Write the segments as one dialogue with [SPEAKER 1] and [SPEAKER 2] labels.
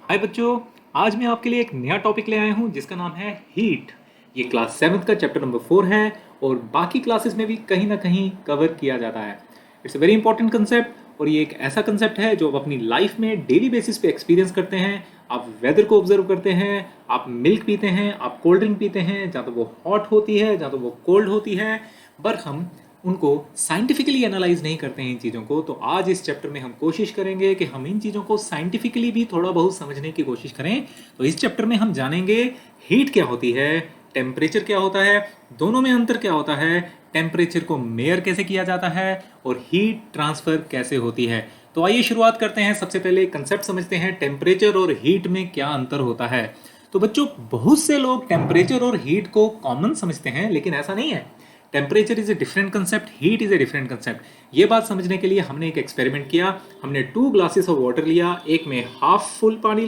[SPEAKER 1] हाय बच्चों। आज मैं आपके लिए एक नया टॉपिक ले आया हूँ जिसका नाम है हीट। ये क्लास 7th का चैप्टर नंबर 4 है और बाकी क्लासेस में भी कहीं ना कहीं कवर किया जाता है। It's a very important concept और ये एक ऐसा कंसेप्ट है जो आप अपनी लाइफ में डेली बेसिस पे एक्सपीरियंस करते हैं। आप वेदर को ऑब्जर्व करते हैं, आप मिल्क पीते हैं, आप कोल्ड ड्रिंक पीते हैं, जहाँ तो वो हॉट होती है जहाँ तो वो कोल्ड होती है, पर हम उनको साइंटिफिकली एनालाइज नहीं करते हैं इन चीज़ों को। तो आज इस चैप्टर में हम कोशिश करेंगे कि हम इन चीज़ों को साइंटिफिकली भी थोड़ा बहुत समझने की कोशिश करें। तो इस चैप्टर में हम जानेंगे हीट क्या होती है, टेम्परेचर क्या होता है, दोनों में अंतर क्या होता है, टेम्परेचर को मेयर कैसे किया जाता है और हीट ट्रांसफर कैसे होती है। तो आइए शुरुआत करते हैं। सबसे पहले कंसेप्ट समझते हैं, टेम्परेचर और हीट में क्या अंतर होता है। तो बच्चों, बहुत से लोग टेम्परेचर और हीट को कॉमन समझते हैं, लेकिन ऐसा नहीं है। Temperature is a different concept, heat is a different concept. ये बात समझने के लिए हमने एक एक्सपेरिमेंट किया। हमने 2 ग्लासेस ऑफ वाटर लिया, एक में एक में हाफ पानी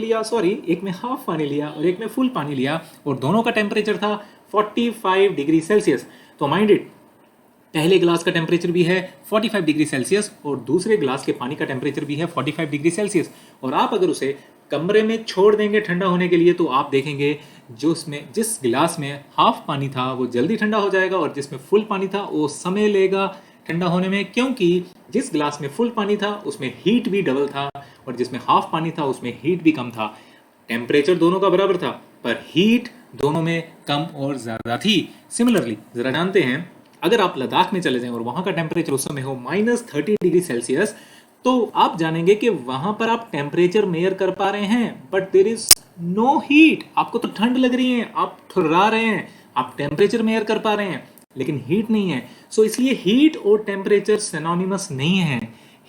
[SPEAKER 1] लिया और एक में फुल पानी लिया, और दोनों का टेम्परेचर था 45 डिग्री सेल्सियस। तो माइंड इट, पहले ग्लास का टेम्परेचर भी है 45 डिग्री सेल्सियस और दूसरे ग्लास के पानी का टेम्परेचर भी है 45 डिग्री सेल्सियस। और आप अगर उसे कमरे में छोड़ देंगे ठंडा होने के लिए, तो आप देखेंगे जिस गिलास में हाफ पानी था वो जल्दी ठंडा हो जाएगा और जिसमें फुल पानी था वो समय लेगा ठंडा होने में, क्योंकि जिस गिलास में फुल पानी था उसमें हीट भी डबल था और जिसमें हाफ पानी था उसमें हीट भी कम था। टेम्परेचर दोनों का बराबर था पर हीट दोनों में कम और ज़्यादा थी। सिमिलरली ज़रा जानते हैं, अगर आप लद्दाख में चले जाएं और वहाँ का टेम्परेचर उस समय हो -30 डिग्री सेल्सियस, तो आप जानेंगे कि वहाँ पर आप टेम्परेचर मेयर कर पा रहे हैं but there is no heat. आपको तो ठंड लग रही है, आप ठुर्रा रहे हैं, आप टेम्परेचर मेयर कर पा रहे हैं लेकिन हीट नहीं है। सो इसलिए हीट और टेम्परेचर सिनोनिमस नहीं है।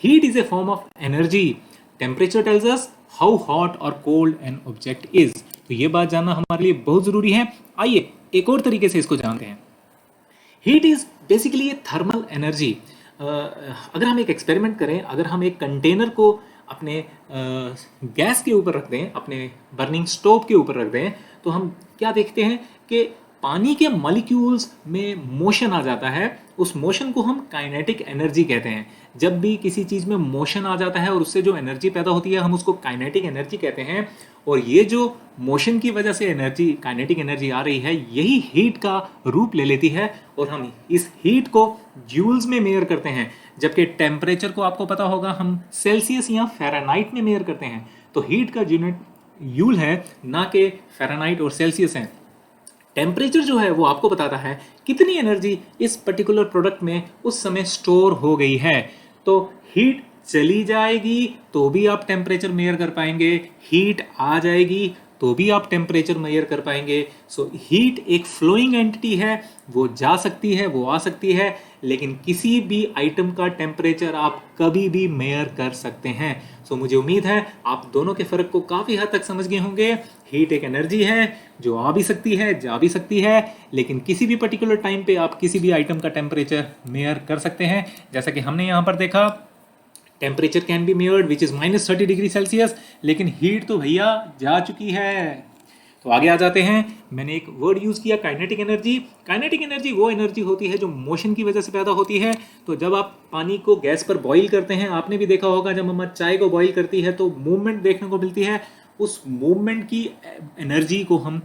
[SPEAKER 1] Heat is a form of energy, temperature tells us how hot और कोल्ड एन ऑब्जेक्ट इज। तो ये बात जानना हमारे लिए बहुत जरूरी है। आइए एक और तरीके से इसको जानते हैं। Heat is basically A thermal energy. अगर हम एक एक्सपेरिमेंट करें, अगर हम एक कंटेनर को अपने गैस के ऊपर रख दें, अपने बर्निंग स्टोव के ऊपर रख दें, तो हम क्या देखते हैं कि पानी के मॉलिक्यूल्स में मोशन आ जाता है। उस मोशन को हम काइनेटिक एनर्जी कहते हैं। जब भी किसी चीज़ में मोशन आ जाता है और उससे जो एनर्जी पैदा होती है हम उसको काइनेटिक एनर्जी कहते हैं। और ये जो मोशन की वजह से एनर्जी, काइनेटिक एनर्जी आ रही है, यही हीट का रूप ले लेती है और हम इस हीट को जूल्स में मेयर करते हैं। जबकि टेम्परेचर को आपको पता होगा हम सेल्सियस या फ़ारेनहाइट में मेयर करते हैं। तो हीट का यूनिट यूल है, ना कि फ़ारेनहाइट और सेल्सियस है। टेम्परेचर जो है वो आपको बताता है कितनी एनर्जी इस पर्टिकुलर प्रोडक्ट में उस समय स्टोर हो गई है। तो हीट चली जाएगी तो भी आप टेम्परेचर मेयर कर पाएंगे, हीट आ जाएगी तो भी आप टेम्परेचर मेयर कर पाएंगे। सो हीट एक फ्लोइंग एंटिटी है, वो जा सकती है, वो आ सकती है, लेकिन किसी भी आइटम का टेम्परेचर आप कभी भी मेयर कर सकते हैं। सो मुझे उम्मीद है आप दोनों के फ़र्क को काफ़ी हद तक समझ गए होंगे। हीट एक एनर्जी है जो आ भी सकती है, जा भी सकती है, लेकिन किसी भी पर्टिकुलर टाइम पे आप किसी भी आइटम का टेम्परेचर मेयर कर सकते हैं। जैसा कि हमने यहाँ पर देखा, temperature can be मेयर्ड which is -30 degree Celsius, लेकिन हीट तो भैया जा चुकी है। तो आगे आ जाते हैं। मैंने एक वर्ड यूज़ किया, काइनेटिक एनर्जी। काइनेटिक एनर्जी वो एनर्जी होती है जो मोशन की वजह से पैदा होती है। तो जब आप पानी को गैस पर बॉईल करते हैं, आपने भी देखा होगा जब मम्मा चाय को बॉईल करती है तो मूवमेंट देखने को मिलती है। उस मूवमेंट की एनर्जी को हम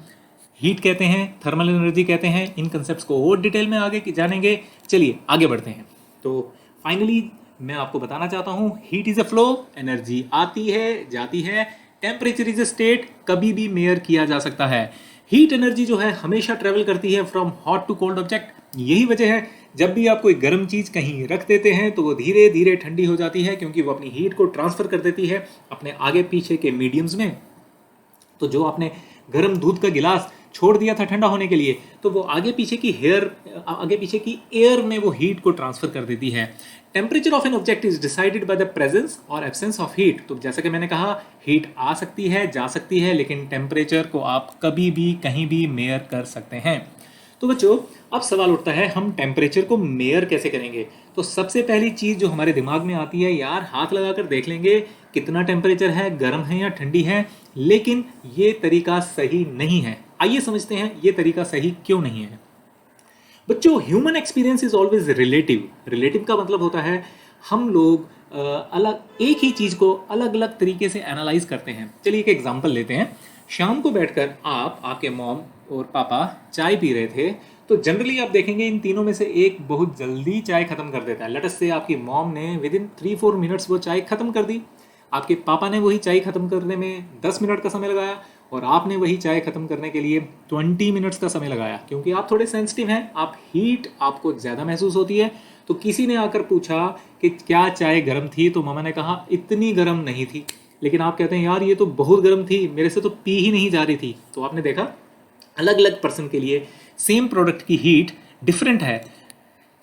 [SPEAKER 1] हीट कहते हैं, थर्मल एनर्जी कहते हैं। इन कंसेप्ट को और डिटेल में आगे जानेंगे। चलिए आगे बढ़ते हैं। तो फाइनली मैं आपको बताना चाहता हूँ, heat is a flow, energy आती है जाती है। टेम्परेचर इज ए स्टेट, कभी भी मेयर किया जा सकता है। हीट एनर्जी जो है हमेशा ट्रेवल करती है from hot to cold object. यही वजह है जब भी आप कोई गर्म चीज़ कहीं रख देते हैं तो वो धीरे धीरे ठंडी हो जाती है, क्योंकि वो अपनी हीट को ट्रांसफर कर देती है अपने आगे पीछे के मीडियम्स में। तो जो आपने गर्म दूध का गिलास छोड़ दिया था ठंडा होने के लिए, तो वो आगे पीछे की एयर में वो हीट को ट्रांसफर कर देती है। Temperature of an object is decided by the presence और एब्सेंस ऑफ हीट। तो जैसा कि मैंने कहा, हीट आ सकती है, जा सकती है, लेकिन टेम्परेचर को आप कभी भी कहीं भी मेयर कर सकते हैं। तो बच्चों, अब सवाल उठता है हम टेम्परेचर को मेयर कैसे करेंगे। तो सबसे पहली चीज़ जो हमारे दिमाग में आती है, यार हाथ लगाकर देख लेंगे कितना टेम्परेचर है, गर्म है या ठंडी है। लेकिन ये तरीका सही नहीं है। आइए समझते हैं ये तरीका सही क्यों नहीं है। बच्चों, human experience is always relative. Relative का मतलब होता है हम लोग अलग एक ही चीज़ को अलग अलग तरीके से एनालाइज करते हैं। चलिए एक एग्जांपल लेते हैं। शाम को बैठकर आपके मॉम और पापा चाय पी रहे थे, तो जनरली आप देखेंगे इन तीनों में से एक बहुत जल्दी चाय खत्म कर देता है। लेट अस से आपकी मॉम ने विद इन 3-4 मिनट्स वो चाय खत्म कर दी, आपके पापा ने वही चाय खत्म करने में 10 मिनट का समय लगाया, और आपने वही चाय खत्म करने के लिए 20 मिनट्स का समय लगाया। क्योंकि आप थोड़े सेंसिटिव हैं, आप हीट आपको ज़्यादा महसूस होती है। तो किसी ने आकर पूछा कि क्या चाय गर्म थी, तो मामा ने कहा इतनी गर्म नहीं थी। लेकिन आप कहते हैं यार ये तो बहुत गर्म थी, मेरे से तो पी ही नहीं जा रही थी। तो आपने देखा अलग अलग पर्सन के लिए सेम प्रोडक्ट की हीट डिफरेंट है।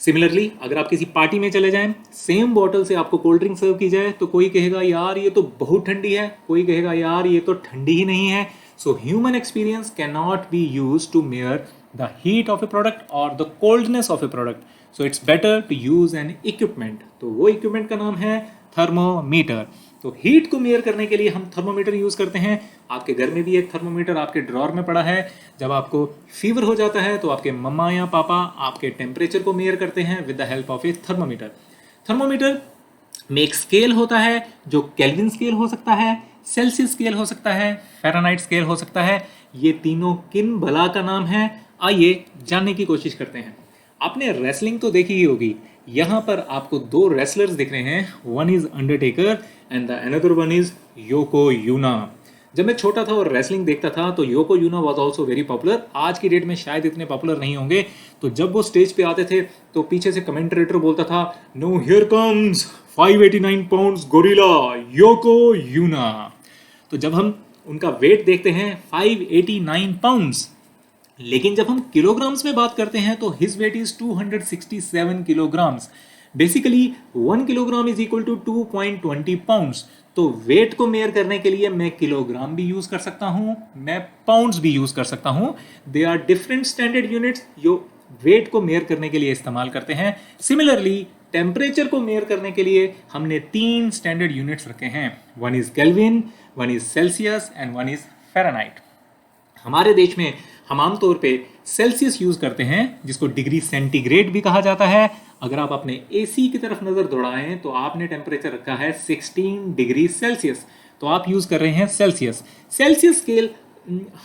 [SPEAKER 1] सिमिलरली अगर आप किसी पार्टी में चले जाएं, सेम बॉटल से आपको कोल्ड ड्रिंक सर्व की जाए, तो कोई कहेगा यार ये तो बहुत ठंडी है, कोई कहेगा यार ये तो ठंडी ही नहीं है। So human experience can not be used to measure the heat of a product और the coldness of a product. So it's better to use an equipment. तो वो इक्विपमेंट का नाम है थर्मोमीटर। तो हीट को मेयर करने के लिए हम थर्मोमीटर यूज करते हैं। आपके घर में भी एक थर्मोमीटर आपके ड्रॉर में पड़ा है। जब आपको फीवर हो जाता है तो आपके मम्मा या पापा आपके टेम्परेचर को मेयर करते हैं with the help of A thermometer. Thermometer में एक स्केल होता है जो केल्विन स्केल हो सकता है, सेल्सियस स्केल हो सकता है, फ़ारेनहाइट स्केल हो सकता है। ये तीनों किन भला का नाम है, आइए जानने की कोशिश करते हैं। आपने रेसलिंग तो देखी ही होगी। यहाँ पर आपको दो रेसलर्स दिख रहे हैं, one is Undertaker and the another one is Yokozuna. जब मैं छोटा था और रेसलिंग देखता था तो योको यूना वॉज ऑल्सो वेरी पॉपुलर। आज की डेट में शायद इतने पॉपुलर नहीं होंगे। तो जब वो स्टेज पे आते थे तो पीछे से कमेंटेटर बोलता था, no here comes 589 pounds gorilla Yokozuna. तो जब हम उनका वेट देखते हैं 589 पाउंड्स, लेकिन जब हम किलोग्राम्स में बात करते हैं तो his weight is 267 kilograms. Basically 1 kilogram is equal to 2.20 pounds. तो वेट को मेयर करने के लिए मैं किलोग्राम भी यूज कर सकता हूं, मैं पाउंड्स भी यूज कर सकता हूं। They are different standard units जो वेट को मेयर करने के लिए इस्तेमाल करते हैं। सिमिलरली टेम्परेचर को मेयर करने के लिए हमने 3 स्टैंडर्ड यूनिट्स रखे हैं, one is kelvin, one is Celsius and one is Fahrenheit. हमारे देश में हम आमतौर पे सेल्सियस यूज करते हैं, जिसको डिग्री सेंटीग्रेड भी कहा जाता है। अगर आप अपने एसी की तरफ नजर दौड़ाएं तो आपने टेम्परेचर रखा है 16 डिग्री सेल्सियस, तो आप यूज कर रहे हैं सेल्सियस। सेल्सियस स्केल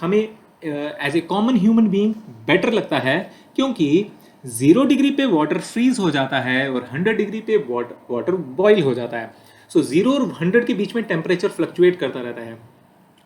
[SPEAKER 1] हमें as a common human being better लगता है, क्योंकि 0 डिग्री पे वाटर फ्रीज हो जाता है और 100 डिग्री पे वाटर बॉईल हो जाता है। सो 0 और 100 के बीच में टेम्परेचर फ्लक्चुएट करता रहता है।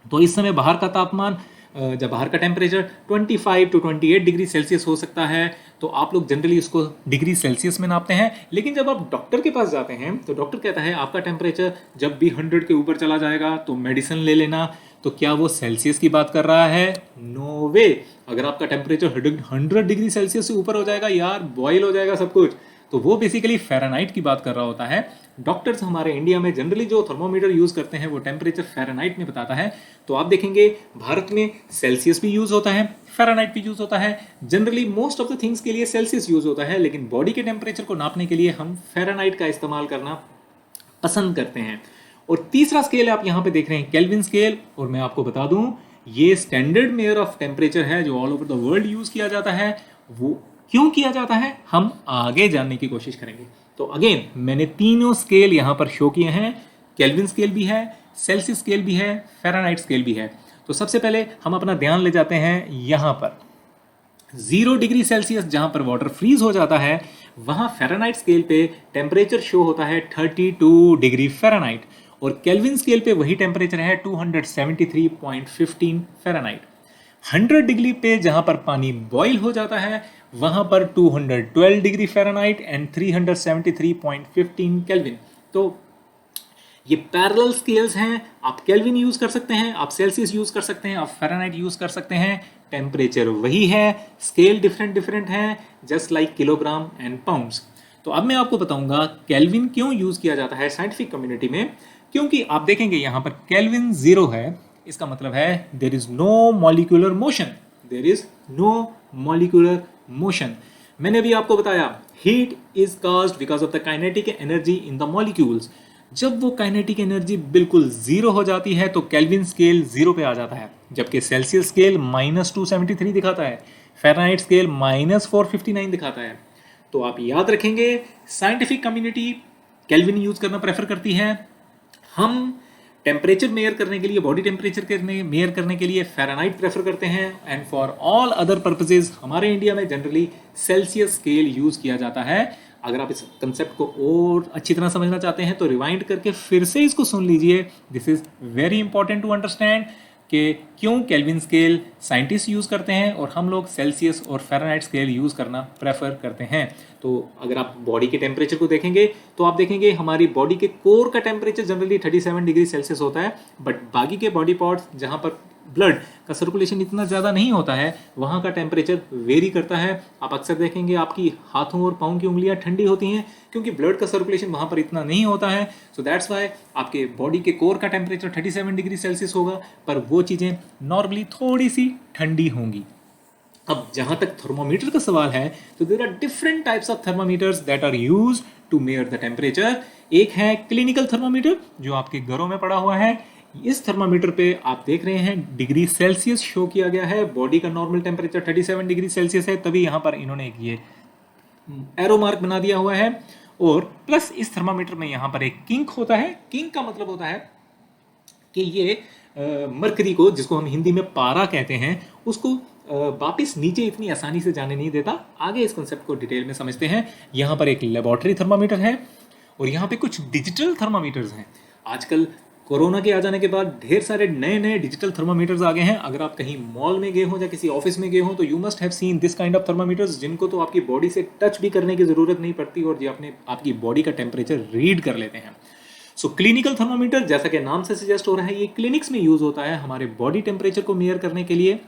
[SPEAKER 1] तो इस समय बाहर का तापमान, जब बाहर का टेम्परेचर 25 to 28 डिग्री सेल्सियस हो सकता है, तो आप लोग जनरली उसको डिग्री सेल्सियस में नापते हैं। लेकिन जब आप डॉक्टर के पास जाते हैं तो डॉक्टर कहता है आपका टेम्परेचर जब भी 100 के ऊपर चला जाएगा तो मेडिसिन ले लेना। तो क्या वो सेल्सियस की बात कर रहा है? नो वे। अगर आपका टेम्परेचर 100 डिग्री सेल्सियस से ऊपर हो जाएगा यार, बॉयल हो जाएगा सब कुछ, तो वो बेसिकली फ़ारेनहाइट की बात कर रहा होता है। डॉक्टर्स हमारे इंडिया में जनरली जो थर्मोमीटर यूज करते हैं वो टेम्परेचर फ़ारेनहाइट में बताता है। तो आप देखेंगे भारत में सेल्सियस भी यूज होता है, फ़ारेनहाइट भी यूज होता है। Generally most of the things के लिए सेल्सियस यूज होता है, लेकिन बॉडी के टेम्परेचर को नापने के लिए हम फ़ारेनहाइट का इस्तेमाल करना पसंद करते हैं। और तीसरा स्केल आप यहाँ पे देख रहे हैं, केल्विन स्केल। और मैं आपको बता दूं ये स्टैंडर्ड मेयर ऑफ टेम्परेचर है जो all over the world use किया जाता है। वो क्यों किया जाता है हम आगे जानने की कोशिश करेंगे। तो अगेन मैंने तीनों स्केल यहाँ पर शो किए हैं, केल्विन स्केल भी है, सेल्सियस स्केल भी है, फ़ारेनहाइट स्केल भी है। तो सबसे पहले हम अपना ध्यान ले जाते हैं यहाँ पर 0 डिग्री सेल्सियस जहाँ पर वाटर फ्रीज हो जाता है, वहाँ फ़ारेनहाइट स्केल पे टेम्परेचर शो होता है 32 डिग्री फ़ारेनहाइट, और केल्विन स्केल पे वही टेम्परेचर है 273.15 फ़ारेनहाइट। 100 डिग्री पे जहां पर पानी बॉईल हो जाता है वहां पर 212 डिग्री फ़ारेनहाइट एंड 373.15 केल्विन। तो ये पैरेलल स्केल्स हैं। आप केल्विन यूज कर सकते हैं, आप सेल्सियस यूज कर सकते हैं, आप फ़ारेनहाइट यूज कर सकते हैं। टेम्परेचर वही है, स्केल डिफरेंट है, just like kilogram and pounds. तो अब मैं आपको बताऊंगा केल्विन क्यों यूज किया जाता है साइंटिफिक कम्युनिटी में। क्योंकि आप देखेंगे यहाँ पर केल्विन 0 है, इसका मतलब है there is no molecular motion, there is no molecular motion. मैंने अभी आपको बताया heat is caused because of the kinetic energy in the molecules. जब वो काइनेटिक एनर्जी बिल्कुल 0 हो जाती है तो केल्विन स्केल 0 पे आ जाता है, जबकि सेल्सियस स्केल -273 दिखाता है, फ़ारेनहाइट स्केल -459 दिखाता है। तो आप याद रखेंगे साइंटिफिक कम्युनिटी केल्विन यूज करना प्रेफर करती है। हम टेम्परेचर मेयर करने के लिए, बॉडी टेम्परेचर मेयर करने के लिए फ़ारेनहाइट प्रेफर करते हैं। And for all other purposes हमारे इंडिया में जनरली सेल्सियस स्केल यूज़ किया जाता है। अगर आप इस कंसेप्ट को और अच्छी तरह समझना चाहते हैं तो रिवाइंड करके फिर से इसको सुन लीजिए। This is very important to understand कि क्यों केल्विन स्केल साइंटिस्ट यूज़ करते हैं और हम लोग सेल्सियस और फ़ारेनहाइट स्केल यूज़ करना प्रेफर करते हैं। तो अगर आप बॉडी के टेम्परेचर को देखेंगे तो आप देखेंगे हमारी बॉडी के कोर का टेम्परेचर जनरली 37 डिग्री सेल्सियस होता है, बट बाकी के बॉडी पार्ट्स जहाँ पर ब्लड का सर्कुलेशन इतना ज़्यादा नहीं होता है वहाँ का टेम्परेचर वेरी करता है। आप अक्सर देखेंगे आपकी हाथों और पाँव की उंगलियाँ ठंडी होती हैं क्योंकि ब्लड का सर्कुलेशन वहाँ पर इतना नहीं होता है। सो दैट्स वाई आपके बॉडी के कोर का टेम्परेचर 37 डिग्री सेल्सियस होगा, पर वो चीज़ें नॉर्मली थोड़ी सी ठंडी होंगी। अब जहाँ तक थर्मोमीटर का सवाल है तो there are different types of thermometers that are used to measure the temperature. एक है क्लिनिकल थर्मोमीटर जो आपके घरों में पड़ा हुआ है। इस थर्मामीटर पे आप देख रहे हैं डिग्री सेल्सियस शो किया गया है। बॉडी का नॉर्मल टेम्परेचर 37 डिग्री सेल्सियस है, तभी यहाँ पर इन्होंने एक ये एरो मार्क बना दिया हुआ है। और प्लस इस थर्मामीटर में यहाँ पर एक किंक होता है। किंक का मतलब होता है कि ये मरकरी को, जिसको हम हिंदी में पारा कहते हैं, उसको वापिस नीचे इतनी आसानी से जाने नहीं देता। आगे इस कंसेप्ट को डिटेल में समझते हैं। यहाँ पर एक लेबोरेटरी थर्मामीटर है और यहाँ पे कुछ डिजिटल थर्मामीटर्स हैं। आजकल कोरोना के आ जाने के बाद ढेर सारे नए नए डिजिटल थर्मामीटर्स आ गए हैं। अगर आप कहीं मॉल में गए हो या किसी ऑफिस में गए हो तो you must have seen this kind of thermometers, जिनको तो आपकी बॉडी से टच भी करने की ज़रूरत नहीं पड़ती और ये अपने आपकी बॉडी का टेम्परेचर रीड कर लेते हैं। सो क्लिनिकल थर्मामीटर, जैसा कि नाम से सजेस्ट हो रहा है, ये क्लिनिक्स में यूज़ होता है हमारे बॉडी टेम्परेचर को मेयर करने के लिए।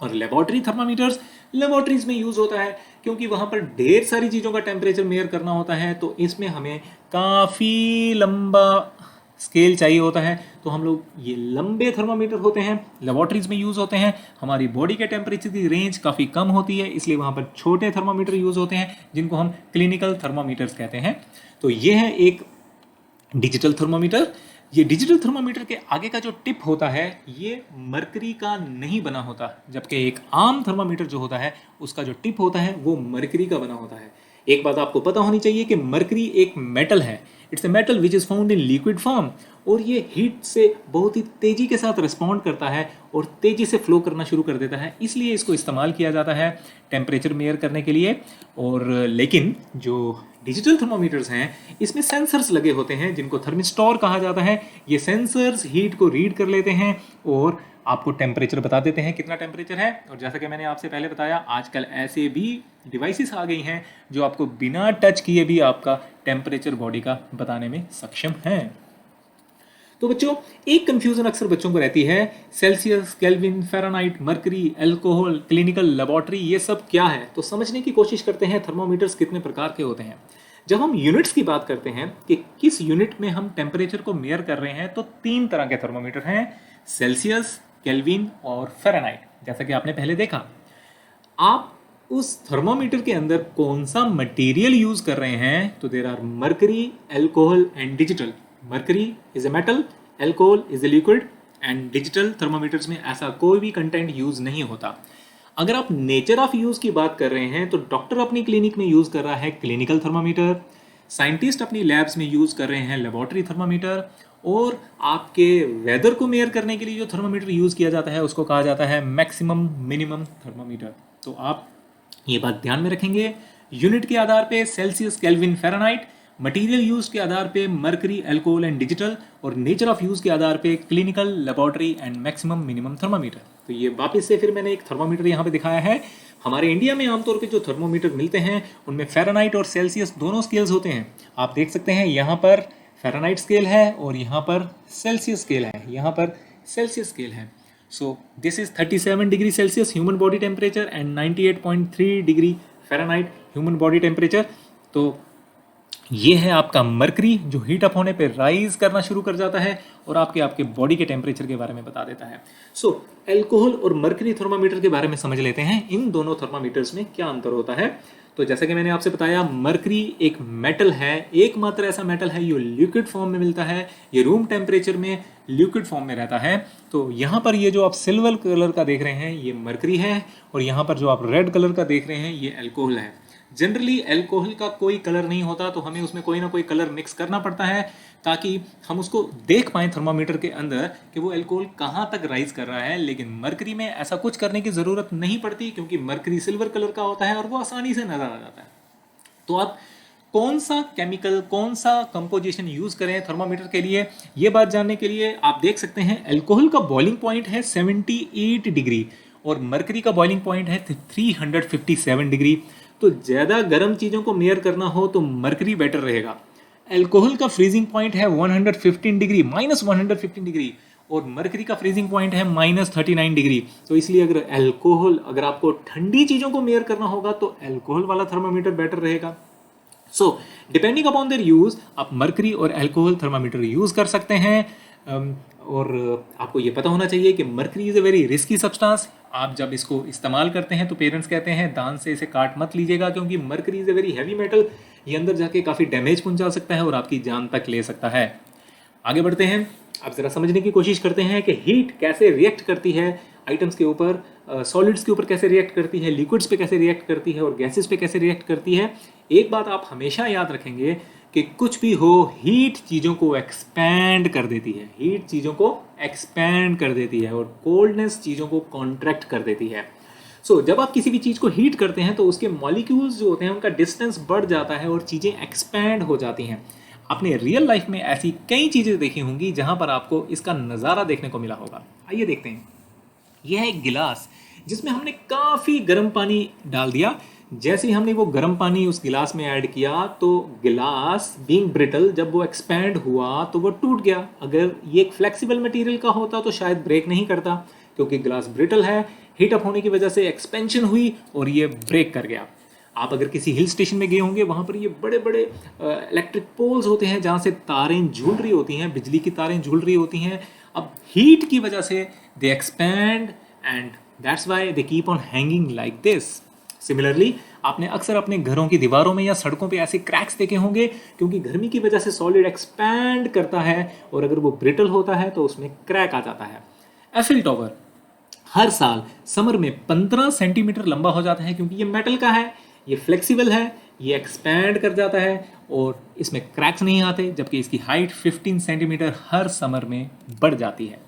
[SPEAKER 1] और लेबोरेटरी थर्मामीटर्स लेबोरेटरीज में यूज़ होता है क्योंकि वहाँ पर ढेर सारी चीज़ों का टेम्परेचर मेयर करना होता है, तो इसमें हमें काफ़ी लंबा स्केल चाहिए होता है। तो हम लोग ये लंबे थर्मामीटर होते हैं, लेबोरेटरीज में यूज़ होते हैं। हमारी बॉडी के टेम्परेचर की रेंज काफ़ी कम होती है, इसलिए वहाँ पर छोटे थर्मामीटर यूज़ होते हैं जिनको हम क्लिनिकल थर्मामीटर्स कहते हैं। तो ये है एक डिजिटल थर्मामीटर। ये डिजिटल थर्मामीटर के आगे का जो टिप होता है ये मरकरी का नहीं बना होता, जबकि एक आम थर्मामीटर जो होता है उसका जो टिप होता है वो मरकरी का बना होता है। एक बात आपको पता होनी चाहिए कि मरकरी एक मेटल है। It's a metal which is found in liquid form, और ये हीट से बहुत ही तेज़ी के साथ रिस्पॉन्ड करता है और तेज़ी से फ्लो करना शुरू कर देता है, इसलिए इसको इस्तेमाल किया जाता है टेम्परेचर मेयर करने के लिए। और लेकिन जो डिजिटल थर्मोमीटर्स हैं इसमें सेंसर्स लगे होते हैं जिनको थर्मिस्टर कहा जाता है। ये सेंसर्स हीट को रीड कर लेते हैं और आपको टेम्परेचर बता देते हैं कितना टेम्परेचर है। और जैसा कि मैंने आपसे पहले बताया, आजकल ऐसे भी डिवाइसेस आ गई हैं जो आपको बिना टच किए भी आपका टेम्परेचर बॉडी का बताने में सक्षम हैं। तो बच्चों, एक कंफ्यूजन अक्सर बच्चों को रहती है, Celsius, kelvin, Fahrenheit, mercury, alcohol, clinical, laboratory, ये सब क्या है। तो समझने की कोशिश करते हैं थर्मोमीटर्स कितने प्रकार के होते हैं। जब हम यूनिट्स की बात करते हैं कि किस यूनिट में हम टेम्परेचर को मेयर कर रहे हैं, तो 3 तरह के थर्मोमीटर हैं, सेल्सियस, केल्विन और फ़ारेनहाइट। जैसा कि आपने पहले देखा, आप उस थर्मोमीटर के अंदर कौन सा मटेरियल यूज कर रहे हैं, तो there are mercury, alcohol and digital. Mercury is a metal, alcohol is a liquid, and digital thermometers में ऐसा कोई भी कंटेंट यूज नहीं होता। अगर आप नेचर ऑफ यूज की बात कर रहे हैं तो डॉक्टर अपनी क्लिनिक में यूज कर रहा है क्लिनिकल थर्मोमीटर, साइंटिस्ट अपनी लैब्स में यूज कर रहे हैं लेबोरेटरी थर्मोमीटर, और आपके वेदर को मेयर करने के लिए जो थर्मोमीटर यूज किया जाता है उसको कहा जाता है मैक्सिमम मिनिमम थर्मोमीटर। तो आप ये बात ध्यान में रखेंगे, यूनिट के आधार पे Celsius, kelvin, Fahrenheit, material use के आधार पे मरकरी, अल्कोहल एंड डिजिटल, और नेचर ऑफ यूज के आधार पे clinical, laboratory and maximum minimum thermometer. तो ये वापस से फिर मैंने एक थर्मामीटर यहाँ पे दिखाया है। हमारे इंडिया में आमतौर पे जो थर्मोमीटर मिलते हैं उनमें फ़ारेनहाइट और सेल्सियस दोनों स्केल्स होते हैं। आप देख सकते हैं यहाँ पर फ़ारेनहाइट स्केल है और यहाँ पर सेल्सियस स्केल है, यहाँ पर सेल्सियस स्केल है। So this is 37 degree Celsius human body temperature and 98.3 degree Fahrenheit human body temperature. तो ये है आपका मरकरी जो हीट अप होने पे राइज करना शुरू कर जाता है और आपके बॉडी के टेम्परेचर के बारे में बता देता है। सो अल्कोहल और मरकरी थर्मामीटर के बारे में समझ लेते हैं, इन दोनों थर्मामीटर्स में क्या अंतर होता है। तो जैसा कि मैंने आपसे बताया, मरकरी एक मेटल है, एकमात्र ऐसा मेटल है जो लिक्विड फॉर्म में मिलता है, ये रूम टेम्परेचर में लिक्विड फॉर्म में रहता है। तो यहाँ पर ये जो आप सिल्वर कलर का देख रहे हैं ये मरकरी है, और यहाँ पर जो आप रेड कलर का देख रहे हैं ये अल्कोहल है। जनरली अल्कोहल का कोई कलर नहीं होता, तो हमें उसमें कोई ना कोई कलर मिक्स करना पड़ता है ताकि हम उसको देख पाएं थर्मामीटर के अंदर कि वो अल्कोहल कहाँ तक राइज कर रहा है। लेकिन मरकरी में ऐसा कुछ करने की ज़रूरत नहीं पड़ती, क्योंकि मरकरी सिल्वर कलर का होता है और वो आसानी से नज़र आ जाता है। तो आप कौन सा केमिकल, कौन सा कंपोजिशन यूज करें थर्मामीटर के लिए, ये बात जानने के लिए आप देख सकते हैं अल्कोहल का बॉइलिंग पॉइंट है 78 डिग्री और मरकरी का बॉइलिंग पॉइंट है 357 डिग्री। तो ज़्यादा गर्म चीज़ों को मेयर करना हो तो मरकरी बेटर रहेगा। अल्कोहल का फ्रीजिंग पॉइंट है 115 डिग्री, -115 डिग्री, और मरकरी का फ्रीजिंग पॉइंट है -39 डिग्री। तो इसलिए अगर आपको ठंडी चीज़ों को मेयर करना होगा तो अल्कोहल वाला थर्मामीटर बेटर रहेगा। So depending upon their use आप मरकरी और अल्कोहल थर्मामीटर यूज कर सकते हैं। और आपको ये पता होना चाहिए कि mercury is a very risky substance. आप जब इसको इस्तेमाल करते हैं तो पेरेंट्स कहते हैं दांत से इसे काट मत लीजिएगा, क्योंकि mercury is a very heavy metal, ये अंदर जाके काफ़ी डैमेज पहुंचा सकता है और आपकी जान तक ले सकता है। आगे बढ़ते हैं, आप ज़रा समझने की कोशिश करते हैं कि हीट कैसे रिएक्ट करती है आइटम्स के ऊपर, सॉलिड्स के ऊपर कैसे रिएक्ट करती है, लिक्विड्स पे कैसे रिएक्ट करती है और गैसेस पे कैसे रिएक्ट करती है। एक बात आप हमेशा याद रखेंगे कि कुछ भी हो, हीट चीज़ों को एक्सपैंड कर देती है, हीट चीज़ों को एक्सपैंड कर देती है और कोल्डनेस चीज़ों को कॉन्ट्रैक्ट कर देती है। सो जब आप किसी भी चीज़ को हीट करते हैं तो उसके मॉलिक्यूल्स जो होते हैं उनका डिस्टेंस बढ़ जाता है और चीज़ें एक्सपैंड हो जाती हैं। आपने रियल लाइफ में ऐसी कई चीज़ें देखी होंगी जहां पर आपको इसका नज़ारा देखने को मिला होगा। आइए देखते हैं। यह है एक गिलास जिसमें हमने काफ़ी गर्म पानी डाल दिया। जैसे ही हमने वो गर्म पानी उस गिलास में ऐड किया तो गिलास बीइंग ब्रिटल, जब वो एक्सपैंड हुआ तो वो टूट गया। अगर ये एक फ्लेक्सिबल मटेरियल का होता तो शायद ब्रेक नहीं करता, क्योंकि गिलास ब्रिटल है, हीट अप होने की वजह से एक्सपेंशन हुई और ये ब्रेक कर गया। आप अगर किसी हिल स्टेशन में गए होंगे, वहाँ पर ये बड़े बड़े इलेक्ट्रिक पोल्स होते हैं जहाँ से तारें झूल रही होती हैं, बिजली की तारें झूल रही होती हैं। अब हीट की वजह से they expand and that's why they keep on hanging like this. Similarly आपने अक्सर अपने घरों की दीवारों में या सड़कों पे ऐसे क्रैक्स देखे होंगे, क्योंकि गर्मी की वजह से सॉलिड एक्सपैंड करता है और अगर वो ब्रिटल होता है तो उसमें क्रैक आ जाता है। एफिल टावर हर साल समर में 15 सेंटीमीटर लंबा हो जाता है, क्योंकि ये मेटल का है, ये फ्लेक्सिबल है, ये एक्सपैंड कर जाता है और इसमें क्रैक्स नहीं आते, जबकि इसकी हाइट 15 सेंटीमीटर हर समर में बढ़ जाती है।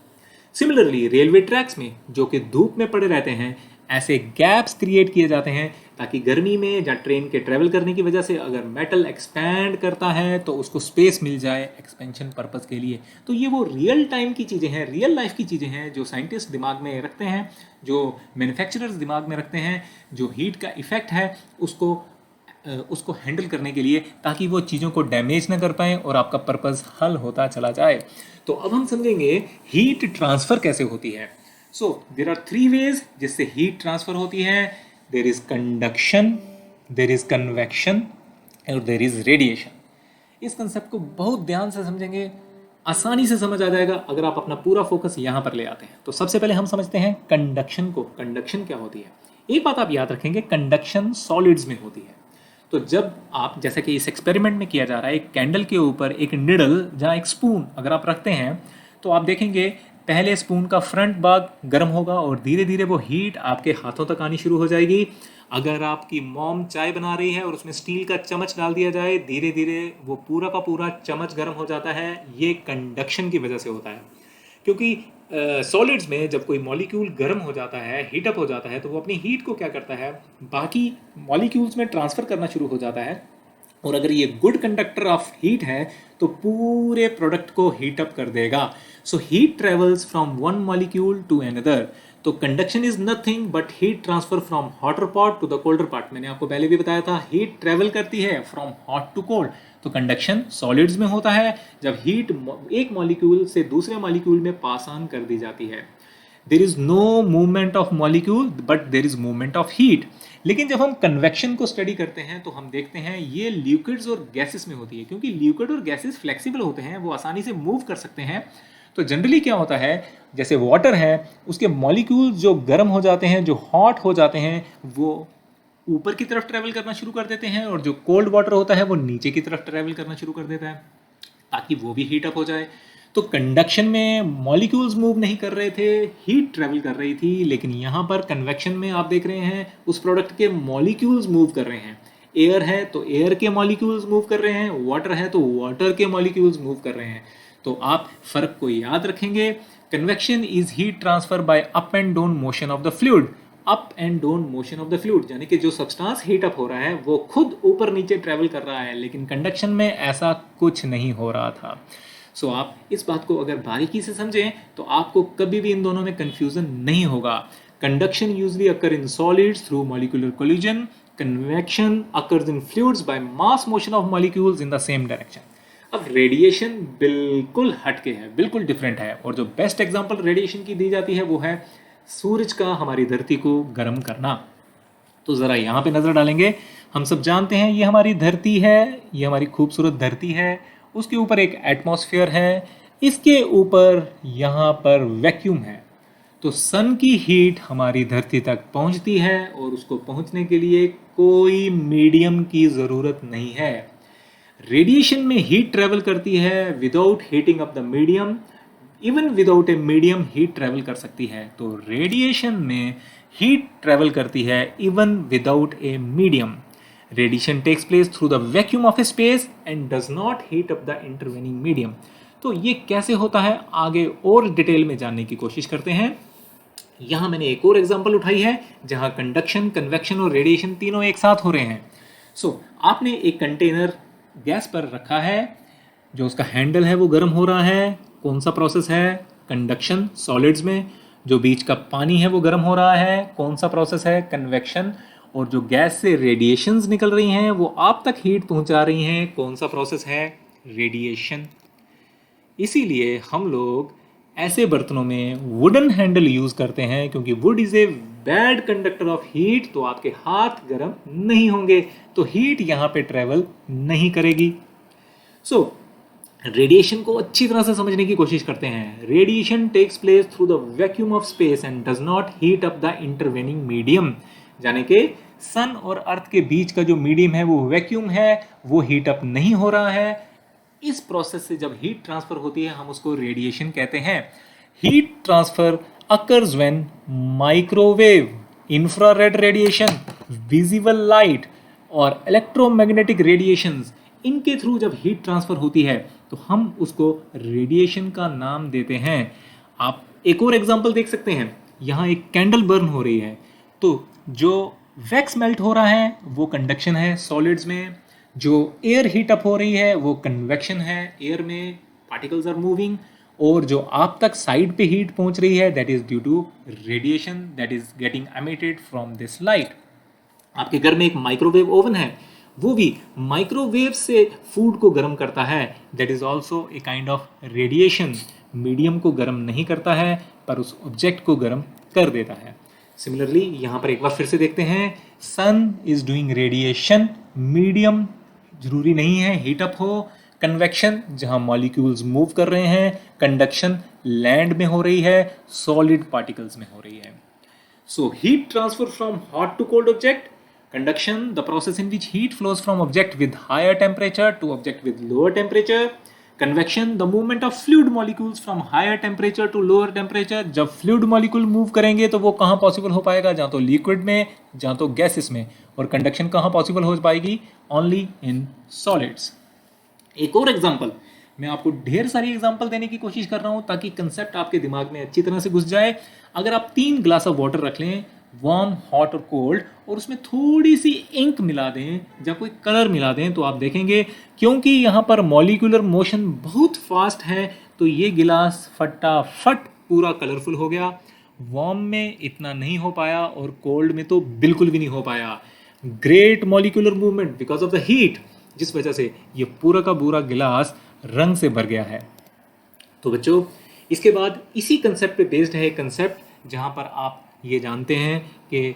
[SPEAKER 1] सिमिलरली रेलवे ट्रैक्स में जो कि धूप में पड़े रहते हैं, ऐसे गैप्स क्रिएट किए जाते हैं ताकि गर्मी में या ट्रेन के ट्रेवल करने की वजह से अगर मेटल एक्सपैंड करता है तो उसको स्पेस मिल जाए एक्सपेंशन पर्पस के लिए। तो ये वो रियल टाइम की चीज़ें हैं, रियल लाइफ की चीज़ें हैं जो साइंटिस्ट दिमाग में रखते हैं, जो मैन्युफैक्चरर्स दिमाग में रखते हैं, जो हीट का इफ़ेक्ट है उसको हैंडल करने के लिए, ताकि वो चीज़ों को डैमेज ना कर पाएँ और आपका पर्पस हल होता चला जाए। तो अब हम समझेंगे हीट ट्रांसफ़र कैसे होती है। सो देर आर 3 वेज जिससे हीट ट्रांसफ़र होती है। There is conduction, there is convection और देर इज़ रेडिएशन। इस कंसेप्ट को बहुत ध्यान से समझेंगे, आसानी से समझ आ जाएगा अगर आप अपना पूरा फोकस यहाँ पर ले आते हैं। तो सबसे पहले हम समझते हैं कंडक्शन को। कंडक्शन क्या होती है? एक बात आप याद रखेंगे, कंडक्शन सॉलिड्स में होती है। तो जब आप, जैसे कि इस एक्सपेरिमेंट में किया जा रहा है, एक कैंडल के ऊपर एक निडल जहाँ एक स्पून अगर आप रखते हैं तो आप देखेंगे पहले स्पून का फ्रंट भाग गर्म होगा और धीरे धीरे वो हीट आपके हाथों तक आनी शुरू हो जाएगी। अगर आपकी मॉम चाय बना रही है और उसमें स्टील का चम्मच डाल दिया जाए, धीरे धीरे वो पूरा का पूरा चम्मच गर्म हो जाता है। ये कंडक्शन की वजह से होता है, क्योंकि सॉलिड्स में जब कोई मॉलिक्यूल गर्म हो जाता है, हीटअप हो जाता है, तो वो अपनी हीट को क्या करता है, बाकी मॉलिक्यूल्स में ट्रांसफ़र करना शुरू हो जाता है। और अगर ये गुड कंडक्टर ऑफ हीट है तो पूरे प्रोडक्ट को हीटअप कर देगा। So heat travels from one molecule to another. तो conduction is nothing but heat transfer from hotter part to the colder part. मैंने आपको पहले भी बताया था, हीट ट्रेवल करती है फ्रॉम हॉट टू कोल्ड। तो कंडक्शन सॉलिड्स में होता है जब हीट एक मॉलिक्यूल से दूसरे मॉलिक्यूल में पास ऑन कर दी जाती है। There is no movement of molecule but there is movement of heat. लेकिन जब हम कन्वेक्शन को स्टडी करते हैं तो हम देखते हैं ये लिक्विड्स और गैसेस में होती है, क्योंकि लिक्विड और गैसेस फ्लेक्सिबल होते हैं, वो आसानी से मूव कर सकते हैं। तो जनरली क्या होता है, जैसे वाटर है, उसके मॉलिक्यूल्स जो गर्म हो जाते हैं, जो हॉट हो जाते हैं, वो ऊपर की तरफ ट्रैवल करना शुरू कर देते हैं, और जो कोल्ड वाटर होता है वो नीचे की तरफ ट्रैवल करना शुरू कर देता है ताकि वो भी हीट अप हो जाए। तो कंडक्शन में मॉलिक्यूल्स मूव नहीं कर रहे थे, हीट ट्रैवल कर रही थी। लेकिन यहाँ पर कन्वेक्शन में आप देख रहे हैं उस प्रोडक्ट के मॉलिक्यूल्स मूव कर रहे हैं। एयर है तो एयर के मॉलिक्यूल्स मूव कर रहे हैं, वाटर है तो वाटर के मॉलिक्यूल्स मूव कर रहे हैं। तो आप फर्क को याद रखेंगे। Convection is heat transfer by up and down motion of the fluid. Up and down motion of the fluid यानी कि जो सब्सटेंस हीट अप हो रहा है वो खुद ऊपर नीचे ट्रेवल कर रहा है, लेकिन कंडक्शन में ऐसा कुछ नहीं हो रहा था। सो आप इस बात को अगर बारीकी से समझें तो आपको कभी भी इन दोनों में कंफ्यूजन नहीं होगा। Conduction usually occur in solids through molecular collision, convection occurs in fluids by mass motion of molecules in the same direction. अब रेडिएशन बिल्कुल हटके है, बिल्कुल डिफरेंट है, और जो बेस्ट एग्जांपल रेडिएशन की दी जाती है वो है सूरज का हमारी धरती को गर्म करना। तो ज़रा यहाँ पे नज़र डालेंगे। हम सब जानते हैं ये हमारी धरती है, ये हमारी खूबसूरत धरती है, उसके ऊपर एक एटमॉस्फेयर है, इसके ऊपर यहाँ पर वैक्यूम है। तो सन की हीट हमारी धरती तक पहुँचती है और उसको पहुँचने के लिए कोई मीडियम की ज़रूरत नहीं है। रेडिएशन में हीट ट्रेवल करती है without heating up the medium. Even without a medium heat travel कर सकती है। तो रेडिएशन में हीट ट्रेवल करती है even without a medium. Radiation takes place through the vacuum of a space and does not heat up the intervening medium. तो ये कैसे होता है आगे और डिटेल में जानने की कोशिश करते हैं। यहाँ मैंने एक और एग्जांपल उठाई है जहाँ कंडक्शन, कन्वेक्शन और रेडिएशन तीनों एक साथ हो रहे हैं। सो आपने एक कंटेनर गैस पर रखा है, जो उसका हैंडल है वो गर्म हो रहा है। कौन सा प्रोसेस है? कंडक्शन, सॉलिड्स में। जो बीच का पानी है वो गर्म हो रहा है। कौन सा प्रोसेस है? कन्वेक्शन। और जो गैस से रेडिएशंस निकल रही हैं वो आप तक हीट पहुंचा रही हैं। कौन सा प्रोसेस है? रेडिएशन। इसीलिए हम लोग ऐसे बर्तनों में वुडन हैंडल यूज करते हैं, क्योंकि would is a bad conductor of heat. तो आपके हाथ गर्म नहीं होंगे, तो हीट यहाँ पे ट्रेवल नहीं करेगी। सो रेडिएशन को अच्छी तरह से समझने की कोशिश करते हैं। Radiation takes place through the vacuum of space and does not heat up the intervening medium. यानी कि सन और अर्थ के बीच का जो मीडियम है वो वैक्यूम है, वो हीट अप नहीं हो रहा है। इस प्रोसेस से जब हीट ट्रांसफर होती है हम उसको रेडिएशन कहते हैं। Heat transfer occurs when microwave, infrared radiation, visible light और इलेक्ट्रोमैग्नेटिक रेडिएशंस, इनके थ्रू जब हीट ट्रांसफर होती है तो हम उसको रेडिएशन का नाम देते हैं। आप एक और एग्जांपल देख सकते हैं। यहाँ एक कैंडल बर्न हो रही है, तो जो वैक्स मेल्ट हो रहा है वो कंडक्शन है सॉलिड्स में। जो एयर हीट अप हो रही है वो कन्वेक्शन है, एयर में पार्टिकल्स आर मूविंग। और जो आप तक साइड पे हीट पहुंच रही है that is due to radiation that is getting emitted from this light. आपके घर में एक माइक्रोवेव ओवन है, वो भी माइक्रोवेव से फूड को गर्म करता है। That is also a kind of radiation. Medium को गर्म नहीं करता है पर उस ऑब्जेक्ट को गर्म कर देता है। सिमिलरली यहाँ पर एक बार फिर से देखते हैं। सन इज डूइंग रेडिएशन, मीडियम जरूरी नहीं है हीट अप हो। कन्वेक्शन जहाँ मॉलिक्यूल्स मूव कर रहे हैं। कंडक्शन लैंड में हो रही है, सॉलिड पार्टिकल्स में हो रही है। So heat transfer from hot to cold object. Conduction, the process in which heat flows from object with higher temperature to object with lower temperature. Convection, the movement of fluid molecules from higher temperature to lower temperature. जब fluid molecule move करेंगे तो वो कहाँ possible हो पाएगा? जहाँ तो liquid में, जहाँ तो gases में। और conduction कहाँ possible हो पाएगी? Only in solids. एक और एग्जाम्पल, मैं आपको ढेर सारी एग्जाम्पल देने की कोशिश कर रहा हूँ ताकि कंसेप्ट आपके दिमाग में अच्छी तरह से घुस जाए। अगर आप 3 ग्लास ऑफ वाटर रख लें, वार्म, हॉट और कोल्ड, और उसमें थोड़ी सी इंक मिला दें या कोई कलर मिला दें, तो आप देखेंगे क्योंकि यहाँ पर मॉलिक्यूलर मोशन बहुत फास्ट है तो ये गिलास फटाफट पूरा कलरफुल हो गया। वार्म में इतना नहीं हो पाया और कोल्ड में तो बिल्कुल भी नहीं हो पाया। Great molecular movement because of the heat, जिस वजह से ये पूरा का पूरा गिलास रंग से भर गया है। तो बच्चों, इसके बाद इसी कंसेप्ट पे बेस्ड है एक कंसेप्ट जहाँ पर आप ये जानते हैं कि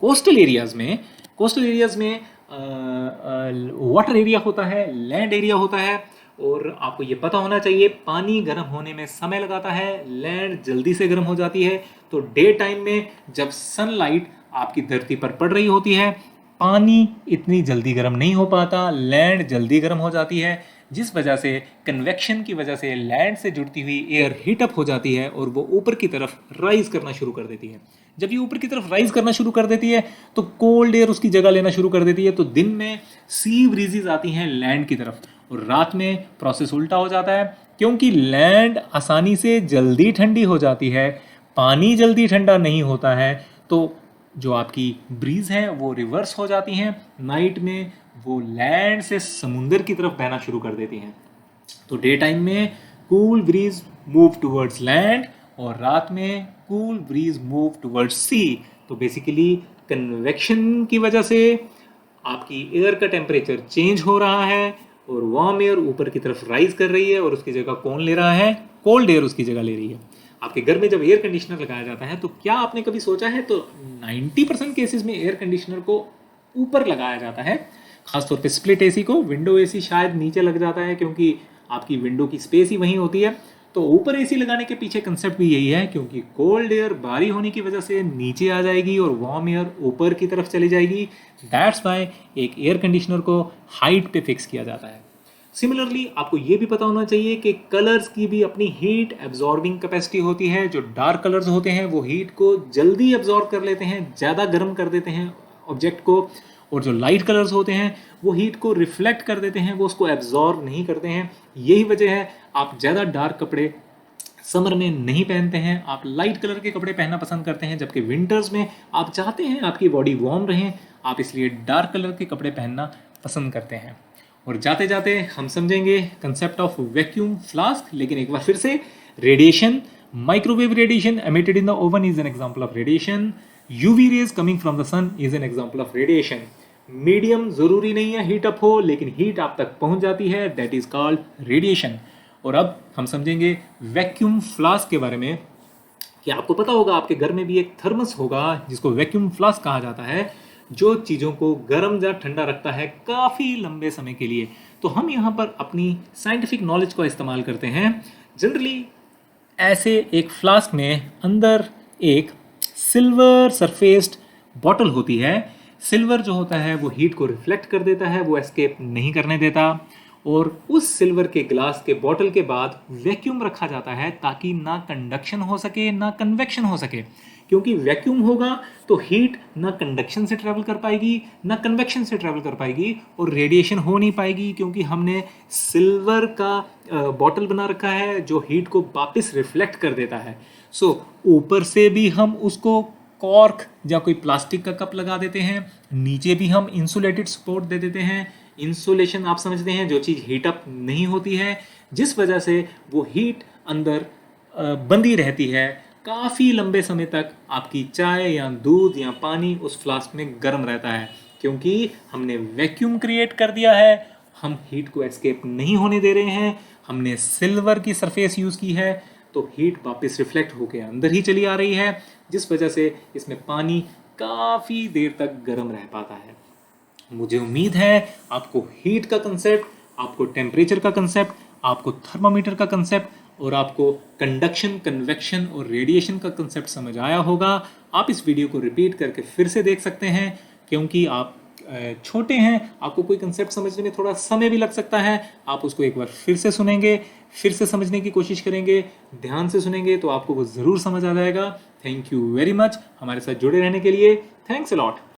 [SPEAKER 1] कोस्टल एरियाज में वाटर एरिया होता है, लैंड एरिया होता है। और आपको ये पता होना चाहिए पानी गर्म होने में समय लगाता है, लैंड जल्दी से गर्म हो जाती है। तो डे टाइम में जब सनलाइट आपकी धरती पर पड़ रही होती है, पानी इतनी जल्दी गर्म नहीं हो पाता, लैंड जल्दी गर्म हो जाती है। जिस वजह से कन्वेक्शन की वजह से लैंड से जुड़ती हुई एयर हीट अप हो जाती है और वो ऊपर की तरफ राइज करना शुरू कर देती है। जब ये ऊपर की तरफ राइज करना शुरू कर देती है तो कोल्ड एयर उसकी जगह लेना शुरू कर देती है। तो दिन में सी ब्रीजेज आती हैं लैंड की तरफ और रात में प्रोसेस उल्टा हो जाता है, क्योंकि लैंड आसानी से जल्दी ठंडी हो जाती है, पानी जल्दी ठंडा नहीं होता है, तो जो आपकी ब्रीज है वो रिवर्स हो जाती हैं। नाइट में वो लैंड से समुंदर की तरफ बहना शुरू कर देती हैं। तो डे टाइम में cool bridge move towards land और रात में कूल ब्रीज मूव टुवर्ड्स सी। तो बेसिकली कन्वेक्शन की वजह से आपकी एयर का टेम्परेचर चेंज हो रहा है और वार्म एयर ऊपर की तरफ राइज कर रही है और उसकी जगह कौन ले रहा है? कोल्ड एयर उसकी जगह ले रही है। आपके घर में जब एयर कंडीशनर लगाया जाता है तो क्या आपने कभी सोचा है, तो 90% केसेस में एयर कंडीशनर को ऊपर लगाया जाता है, खासतौर पे स्प्लिट एसी को। विंडो एसी शायद नीचे लग जाता है क्योंकि आपकी विंडो की स्पेस ही वहीं होती है। तो ऊपर एसी लगाने के पीछे कंसेप्ट भी यही है, क्योंकि कोल्ड एयर बारी होने की वजह से नीचे आ जाएगी और वार्म एयर ऊपर की तरफ चली जाएगी। दैट्स वाई एक एयर कंडीशनर को हाइट पे फिक्स किया जाता है। सिमिलरली आपको ये भी पता होना चाहिए कि कलर्स की भी अपनी हीट एब्जॉर्बिंग कैपेसिटी होती है। जो डार्क कलर्स होते हैं वो हीट को जल्दी एब्जॉर्ब कर लेते हैं, ज़्यादा गर्म कर देते हैं ऑब्जेक्ट को, और जो लाइट कलर्स होते हैं वो हीट को रिफ्लेक्ट कर देते हैं, वो उसको एब्जॉर्ब नहीं करते हैं। यही वजह है आप ज़्यादा डार्क कपड़े समर में नहीं पहनते हैं, आप लाइट कलर के कपड़े पहनना पसंद करते हैं, जबकि विंटर्स में आप चाहते हैं आपकी बॉडी वार्म रहे, आप इसलिए डार्क कलर के कपड़े पहनना पसंद करते हैं। और जाते जाते हम समझेंगे कंसेप्ट ऑफ वैक्यूम फ्लास्क। लेकिन एक बार फिर से, radiation, microwave radiation emitted in the oven is an example of radiation. UV rays coming from the sun is an example of radiation. Medium जरूरी नहीं है हीट अप हो, लेकिन हीट आप तक पहुंच जाती है, दैट इज कॉल्ड रेडिएशन। और अब हम समझेंगे वैक्यूम फ्लास्क के बारे में कि आपको पता होगा आपके घर में भी एक थर्मस होगा जिसको वैक्यूम फ्लास्क कहा जाता है, जो चीज़ों को गर्म या ठंडा रखता है काफ़ी लंबे समय के लिए। तो हम यहाँ पर अपनी साइंटिफिक नॉलेज का इस्तेमाल करते हैं। जनरली ऐसे एक फ्लास्क में अंदर एक सिल्वर सरफेस्ड बॉटल होती है। सिल्वर जो होता है वो हीट को रिफ्लेक्ट कर देता है, वो एस्केप नहीं करने देता, और उस सिल्वर के ग्लास के बॉटल के बाद वैक्यूम रखा जाता है ताकि ना कंडक्शन हो सके ना कन्वेक्शन हो सके। क्योंकि वैक्यूम होगा तो हीट ना कंडक्शन से ट्रैवल कर पाएगी ना कन्वेक्शन से ट्रैवल कर पाएगी और रेडिएशन हो नहीं पाएगी, क्योंकि हमने सिल्वर का बॉटल बना रखा है जो हीट को वापस रिफ्लेक्ट कर देता है। सो ऊपर से भी हम उसको कॉर्क या कोई प्लास्टिक का कप लगा देते हैं, नीचे भी हम इंसुलेटेड सपोर्ट दे देते हैं। इंसुलेशन आप समझते हैं, जो चीज़ हीट अप नहीं होती है, जिस वजह से वो हीट अंदर बंधी रहती है काफ़ी लंबे समय तक। आपकी चाय या दूध या पानी उस फ्लास्क में गर्म रहता है, क्योंकि हमने वैक्यूम क्रिएट कर दिया है, हम हीट को एस्केप नहीं होने दे रहे हैं, हमने सिल्वर की सरफेस यूज़ की है, तो हीट वापस रिफ्लेक्ट होकर अंदर ही चली आ रही है, जिस वजह से इसमें पानी काफ़ी देर तक गर्म रह पाता है। मुझे उम्मीद है आपको हीट का कंसेप्ट, आपको टेम्परेचर का कंसेप्ट, आपको थर्मामीटर का कंसेप्ट और आपको कंडक्शन, कन्वेक्शन और रेडिएशन का कंसेप्ट समझ आया होगा। आप इस वीडियो को रिपीट करके फिर से देख सकते हैं, क्योंकि आप छोटे हैं, आपको कोई कंसेप्ट समझने में थोड़ा समय भी लग सकता है। आप उसको एक बार फिर से सुनेंगे, फिर से समझने की कोशिश करेंगे, ध्यान से सुनेंगे तो आपको वो ज़रूर समझ आ जाएगा। थैंक यू वेरी मच हमारे साथ जुड़े रहने के लिए। Thanks a lot.